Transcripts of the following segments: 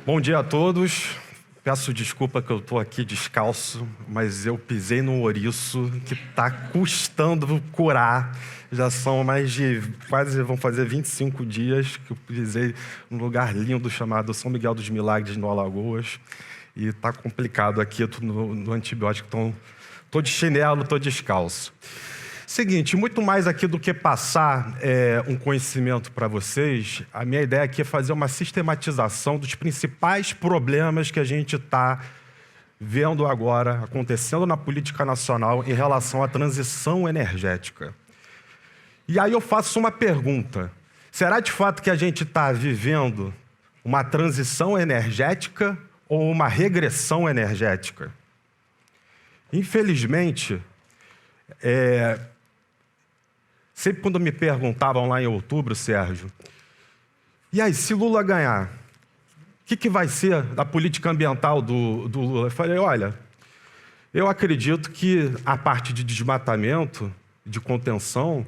Bom dia a todos. Peço desculpa que eu estou aqui descalço, mas eu pisei no ouriço que está custando curar. Já são mais de vão fazer 25 dias que eu pisei num lugar lindo chamado São Miguel dos Milagres, no Alagoas. E está complicado aqui no antibiótico, então estou de chinelo, estou descalço. Seguinte, muito mais aqui do que passar um conhecimento para vocês, a minha ideia aqui é fazer uma sistematização dos principais problemas que a gente está vendo agora acontecendo na política nacional em relação à transição energética. E aí eu faço uma pergunta: será de fato que a gente está vivendo uma transição energética ou uma regressão energética? Infelizmente, sempre quando me perguntavam lá em outubro, Sérgio, e aí, se Lula ganhar, o que vai ser da política ambiental do Lula? Eu falei, olha, eu acredito que a parte de desmatamento, de contenção,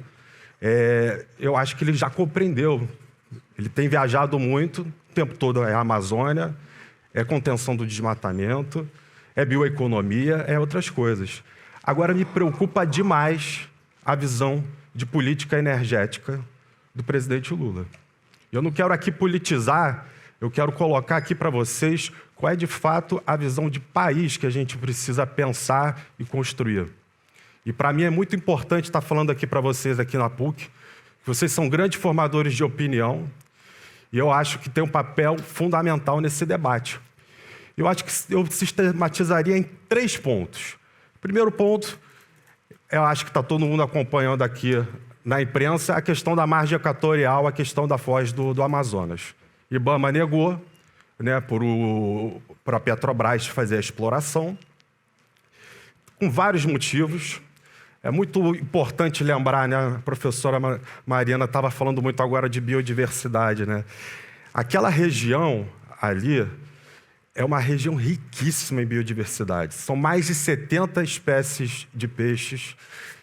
eu acho que ele já compreendeu. Ele tem viajado muito, o tempo todo é a Amazônia, é contenção do desmatamento, é bioeconomia, é outras coisas. Agora, me preocupa demais a visão de política energética do presidente Lula. Eu não quero aqui politizar, eu quero colocar aqui para vocês qual é de fato a visão de país que a gente precisa pensar e construir. E para mim é muito importante estar falando aqui para vocês aqui na PUC, que vocês são grandes formadores de opinião, e eu acho que tem um papel fundamental nesse debate. Eu acho que eu sistematizaria em 3 pontos. Primeiro ponto, eu acho que está todo mundo acompanhando aqui na imprensa a questão da margem equatorial, a questão da foz do Amazonas. IBAMA negou, né, para a Petrobras fazer a exploração, com vários motivos. É muito importante lembrar, né, a professora Mariana estava falando muito agora de biodiversidade, né? Aquela região ali é uma região riquíssima em biodiversidade. São mais de 70 espécies de peixes.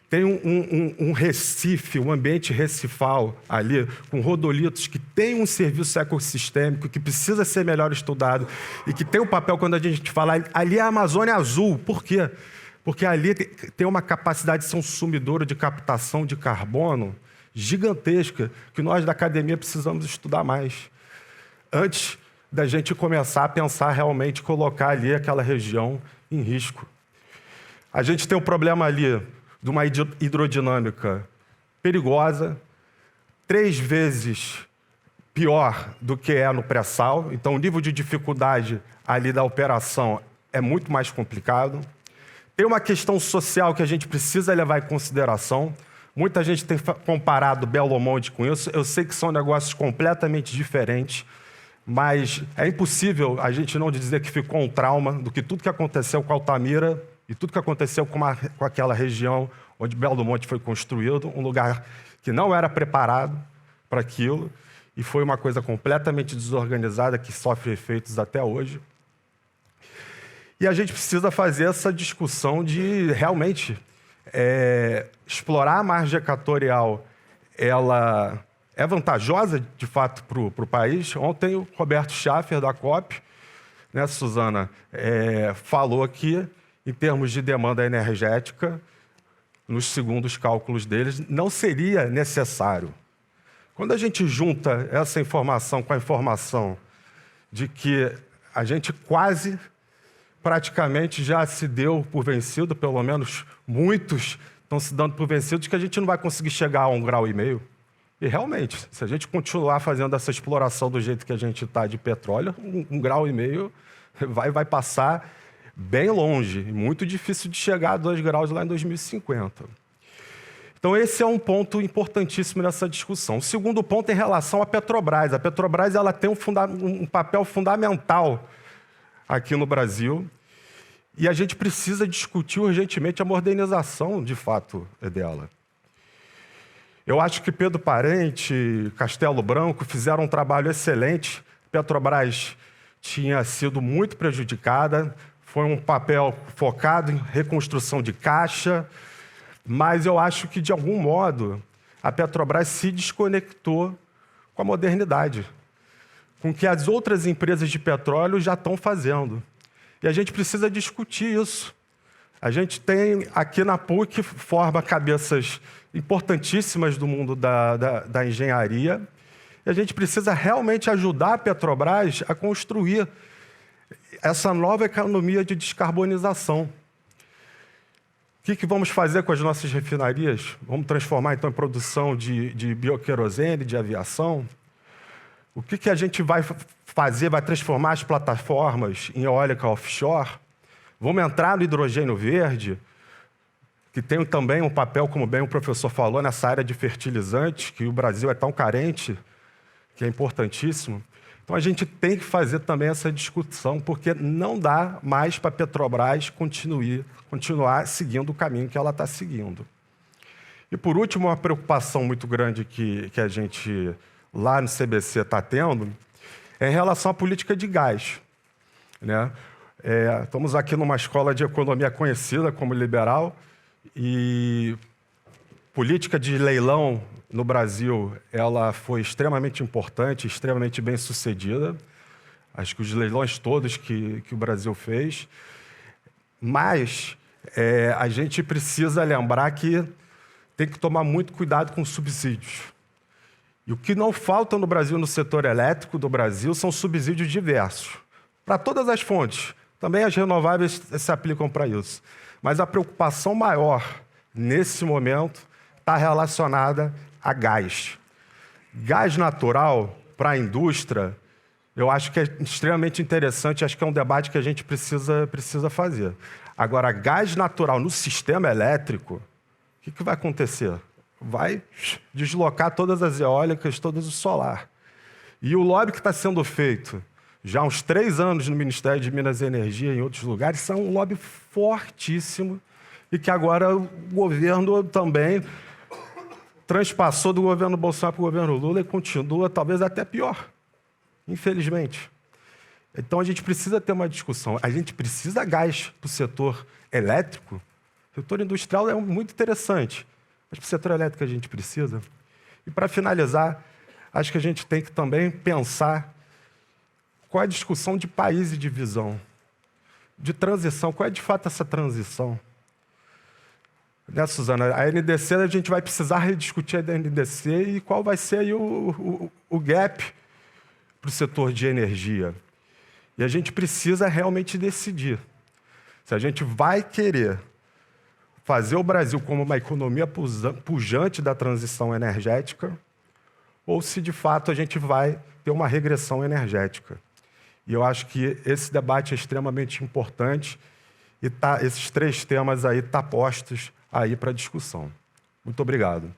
Tem um recife, um ambiente recifal ali, com rodolitos, que tem um serviço ecossistêmico que precisa ser melhor estudado e que tem um papel, quando a gente fala, ali é a Amazônia Azul. Por quê? Porque ali tem uma capacidade de ser um sumidor de captação de carbono gigantesca, que nós da academia precisamos estudar mais. Antes da gente começar a pensar realmente colocar ali aquela região em risco. A gente tem o problema ali de uma hidrodinâmica perigosa, 3 vezes pior do que é no pré-sal, então o nível de dificuldade ali da operação é muito mais complicado. Tem uma questão social que a gente precisa levar em consideração. Muita gente tem comparado Belo Monte com isso. Eu sei que são negócios completamente diferentes, mas é impossível a gente não dizer que ficou um trauma do que tudo que aconteceu com Altamira e tudo que aconteceu com aquela região onde Belo Monte foi construído, um lugar que não era preparado para aquilo, e foi uma coisa completamente desorganizada que sofre efeitos até hoje. E a gente precisa fazer essa discussão de realmente explorar a margem equatorial. Ela é vantajosa, de fato, para o país. Ontem o Roberto Schaffer, da COP, né, Suzana, falou aqui, em termos de demanda energética, nos segundos cálculos deles, não seria necessário. Quando a gente junta essa informação com a informação de que a gente praticamente já se deu por vencido, pelo menos muitos estão se dando por vencidos, que a gente não vai conseguir chegar a 1,5 grau. E realmente, se a gente continuar fazendo essa exploração do jeito que a gente está de petróleo, 1,5 grau vai passar bem longe, muito difícil de chegar a 2 graus lá em 2050. Então esse é um ponto importantíssimo nessa discussão. O segundo ponto é em relação à Petrobras. A Petrobras ela tem um papel fundamental aqui no Brasil, e a gente precisa discutir urgentemente a modernização, de fato, dela. Eu acho que Pedro Parente, Castelo Branco fizeram um trabalho excelente. Petrobras tinha sido muito prejudicada, foi um papel focado em reconstrução de caixa, mas eu acho que, de algum modo, a Petrobras se desconectou com a modernidade. com o que as outras empresas de petróleo já estão fazendo. E a gente precisa discutir isso. A gente tem aqui na PUC, forma cabeças importantíssimas do mundo da engenharia, e a gente precisa realmente ajudar a Petrobras a construir essa nova economia de descarbonização. O que vamos fazer com as nossas refinarias? Vamos transformar, então, em produção de bioquerosene, de aviação? O que a gente vai fazer? Vai transformar as plataformas em eólica offshore? Vamos entrar no hidrogênio verde, que tem também um papel, como bem o professor falou, nessa área de fertilizantes, que o Brasil é tão carente, que é importantíssimo. Então, a gente tem que fazer também essa discussão, porque não dá mais para a Petrobras continuar seguindo o caminho que ela está seguindo. E, por último, uma preocupação muito grande que a gente, lá no CBC, está tendo, é em relação à política de gás, né? Estamos aqui numa escola de economia conhecida como liberal, e política de leilão no Brasil, ela foi extremamente importante, extremamente bem sucedida. Acho que os leilões todos que o Brasil fez. Mas a gente precisa lembrar que tem que tomar muito cuidado com os subsídios. E o que não falta no Brasil, no setor elétrico do Brasil, são subsídios diversos. Para todas as fontes. Também as renováveis se aplicam para isso. Mas a preocupação maior, nesse momento, está relacionada a gás. Gás natural para a indústria, eu acho que é extremamente interessante, acho que é um debate que a gente precisa fazer. Agora, gás natural no sistema elétrico, o que vai acontecer? Vai deslocar todas as eólicas, todas o solar. E o lobby que está sendo feito já há uns 3 anos no Ministério de Minas e Energia e em outros lugares, são um lobby fortíssimo e que agora o governo também transpassou do governo Bolsonaro para o governo Lula e continua talvez até pior, infelizmente. Então a gente precisa ter uma discussão. A gente precisa gás para o setor elétrico. O setor industrial é muito interessante, mas para o setor elétrico a gente precisa. E para finalizar, acho que a gente tem que também pensar qual é a discussão de país e de visão, de transição. Qual é, de fato, essa transição? Né, Suzana? A NDC, a gente vai precisar rediscutir a NDC e qual vai ser aí o gap para o setor de energia. E a gente precisa realmente decidir se a gente vai querer fazer o Brasil como uma economia pujante da transição energética ou se, de fato, a gente vai ter uma regressão energética. E eu acho que esse debate é extremamente importante e esses 3 temas aí estão postos aí para discussão. Muito obrigado.